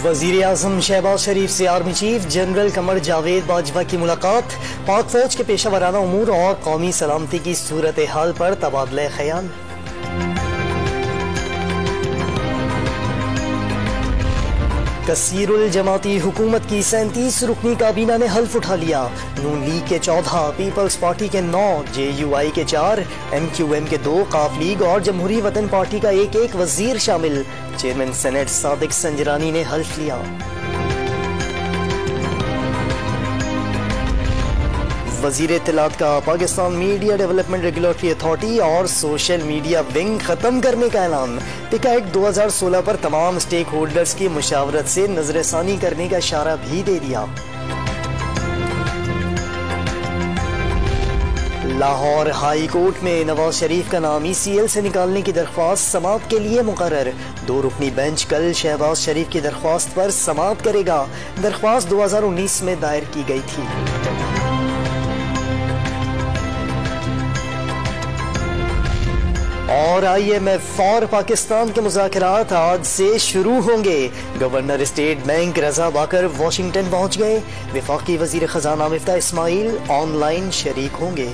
वजीर आजम शहबाज शरीफ से army chief general Qamar Javed Bajwa की मुलाकात, पाक फौज के पेशा वराना उमूर और कौमी सलामती की सूरत हाल पर तबादला ख्याल। कसीरुल जमाती हुकूमत की 37 रुकनी काबीना ने हल्फ उठा लिया। नून लीग के 14, पीपल्स पार्टी के 9, JUI के 4, MQM के 2, काफ लीग और जमहूरी वतन पार्टी का एक वजीर शामिल। चेयरमैन सेनेट सादिक संजरानी ने हल्फ लिया। वजीर इत्तलात का Pakistan media development regulatory authority और सोशल मीडिया विंग खत्म करने का ऐलान। पिका एक्ट 2016 पर तमाम स्टेक होल्डर्स की मुशावरत से नजरसानी करने का इशारा भी दे दिया। लाहौर हाई कोर्ट में नवाज शरीफ का नाम ECL से निकालने की दरख्वास्त समाअत के लिए मुकर्रर। 2 रुकनी बेंच कल शहबाज शरीफ की दरख्वास्त पर समाअत करेगा। दरख्वास्त 2019 में दायर की गई थी। और IMF और पाकिस्तान के मुज़ाकरात आज से शुरू होंगे। गवर्नर स्टेट बैंक रजा बाकर वाशिंगटन पहुंच गए। वफाकी वजीर खजाना मिफ्ताह इस्माइल ऑनलाइन शरीक होंगे।